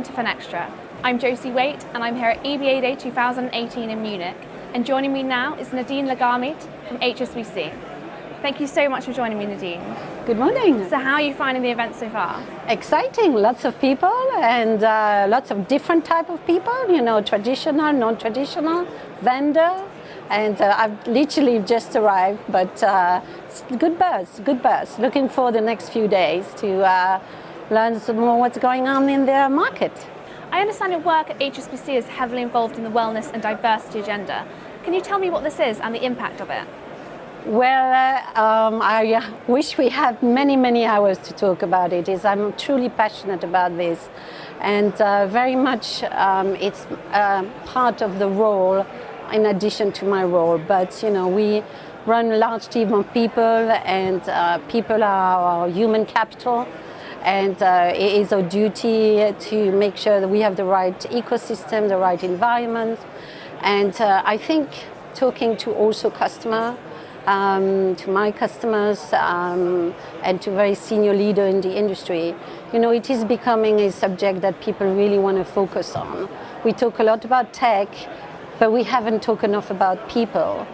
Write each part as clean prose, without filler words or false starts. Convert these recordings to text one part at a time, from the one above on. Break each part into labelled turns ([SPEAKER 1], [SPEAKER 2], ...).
[SPEAKER 1] to Finextra. I'm Josie Waite and I'm here at EBAday 2018 in Munich. And joining me now is Nadine Lagarmitte from HSBC. Thank you so much for joining me, Nadine.
[SPEAKER 2] Good morning.
[SPEAKER 1] So how are you finding the event so far?
[SPEAKER 2] Exciting, lots of people and lots of different type of people, you know, traditional, non-traditional, vendor. And I've literally just arrived, but it's good buzz. Looking for the next few days to learn some more what's going on in their market.
[SPEAKER 1] I understand your work at HSBC is heavily involved in the wellness and diversity agenda. Can you tell me what this is and the impact of it?
[SPEAKER 2] Well, I wish we had many hours to talk about it. I'm truly passionate about this, and very much it's part of the role in addition to my role. But you know, we run a large team of people, and people are our human capital. And it is our duty to make sure that we have the right ecosystem, the right environment. And I think talking to also customers, to my customers and to very senior leader in the industry, you know, it is becoming a subject that people really want to focus on. We talk a lot about tech, but we haven't talked enough about people.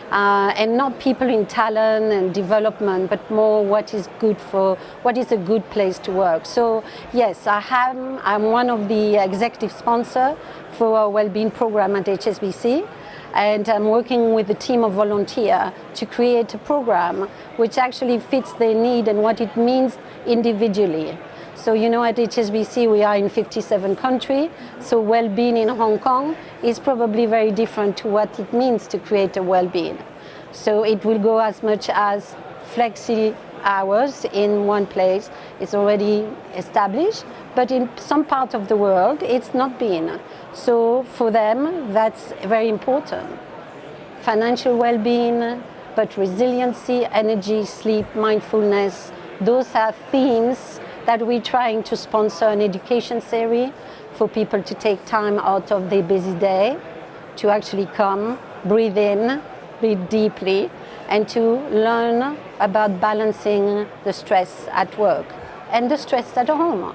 [SPEAKER 2] And not people in talent and development, but more what is a good place to work. So yes, I'm one of the executive sponsors for our wellbeing program at HSBC, and I'm working with a team of volunteers to create a program which actually fits their need and what it means individually. So you know, at HSBC we are in 57 countries, so well-being in Hong Kong is probably very different to what it means to create a well-being. So it will go as much as flexi hours in one place. It's already established, but in some part of the world it's not been. So for them that's very important. Financial well-being, but resiliency, energy, sleep, mindfulness, those are themes that we're trying to sponsor an education series for people to take time out of their busy day to actually come, breathe in, breathe deeply, and to learn about balancing the stress at work and the stress at home.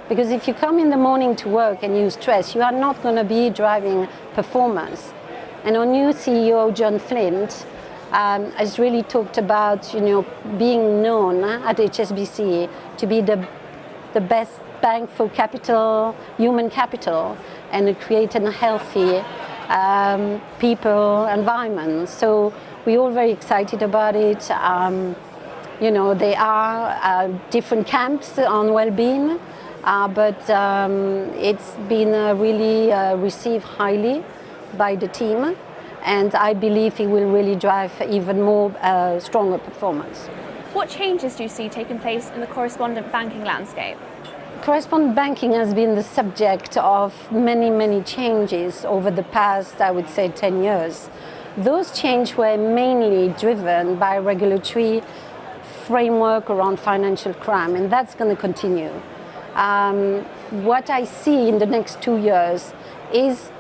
[SPEAKER 2] Because if you come in the morning to work and you stress, you are not going to be driving performance. And our new CEO, John Flint, has really talked about, you know, being known at HSBC to be the best bank for capital, human capital, and create a healthy people environment. So we're all very excited about it. You know, there are different camps on well-being, but it's been really received highly by the team, and I believe it will really drive even more stronger performance.
[SPEAKER 1] What changes do you see taking place in the correspondent banking landscape?
[SPEAKER 2] Correspondent banking has been the subject of many changes over the past, I would say, 10 years. Those changes were mainly driven by regulatory framework around financial crime, and that's going to continue. What I see in the next 2 years is,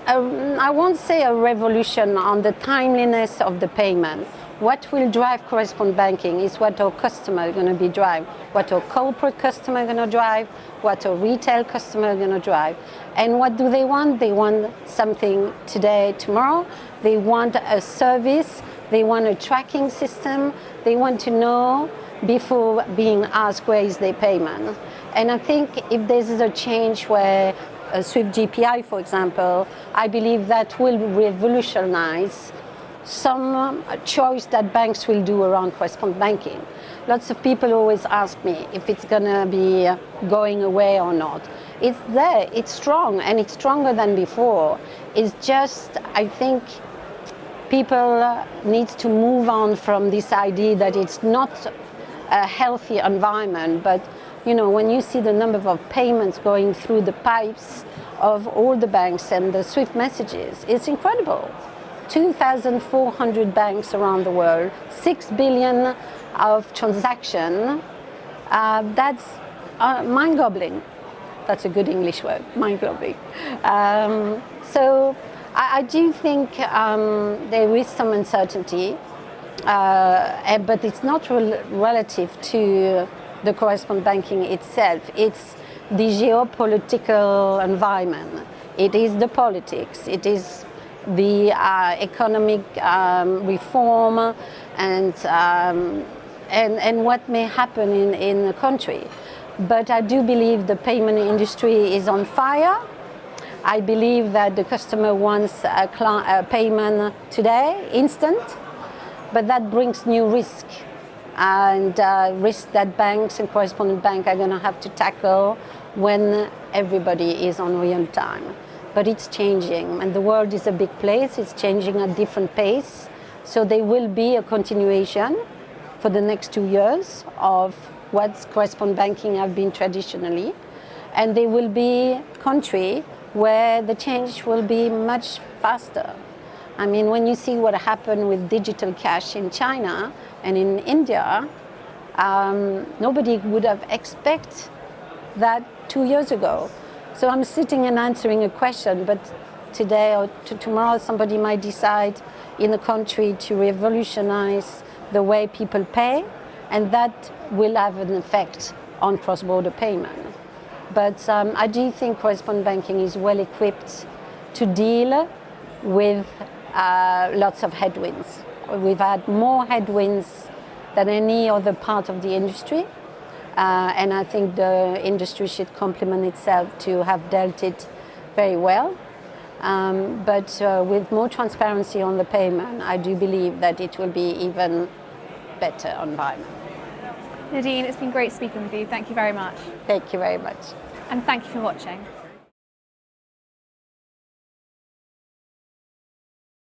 [SPEAKER 2] I won't say a revolution on the timeliness of the payment. What will drive correspondent banking is what our customer are going to be drive, what our corporate customer are going to drive, what our retail customer are going to drive. And what do they want? They want something today, tomorrow. They want a service. They want a tracking system. They want to know before being asked where is their payment. And I think if this is a change where Swift GPI, for example, I believe that will revolutionize some choice that banks will do around correspondent banking. Lots of people always ask me if it's going to be going away or not. It's there, it's strong, and it's stronger than before. It's just, I think, people need to move on from this idea that it's not a healthy environment, but you know, when you see the number of payments going through the pipes of all the banks and the SWIFT messages, it's incredible. 2,400 banks around the world, 6 billion of transactions. That's mind-boggling. That's a good English word, mind-boggling. So I do think there is some uncertainty, but it's not relative to the correspondent banking itself. It's the geopolitical environment. It is the politics. It is the economic reform and what may happen in the country. But I do believe the payment industry is on fire. I believe that the customer wants a payment today, instant, but that brings new risk, and risk that banks and correspondent banks are going to have to tackle when everybody is on real time. But it's changing, and the world is a big place. It's changing at different pace. So there will be a continuation for the next 2 years of what correspondent banking have been traditionally. And there will be country where the change will be much faster. I mean, when you see what happened with digital cash in China and in India, nobody would have expected that 2 years ago. So I'm sitting and answering a question, but today or tomorrow somebody might decide in a country to revolutionize the way people pay, and that will have an effect on cross-border payment. But I do think correspondent banking is well equipped to deal with lots of headwinds. We've had more headwinds than any other part of the industry, and I think the industry should compliment itself to have dealt it very well. But with more transparency on the payment, I do believe that it will be even better environment.
[SPEAKER 1] Nadine, it's been great speaking with you. Thank you very much.
[SPEAKER 2] Thank you very much.
[SPEAKER 1] And thank you for watching.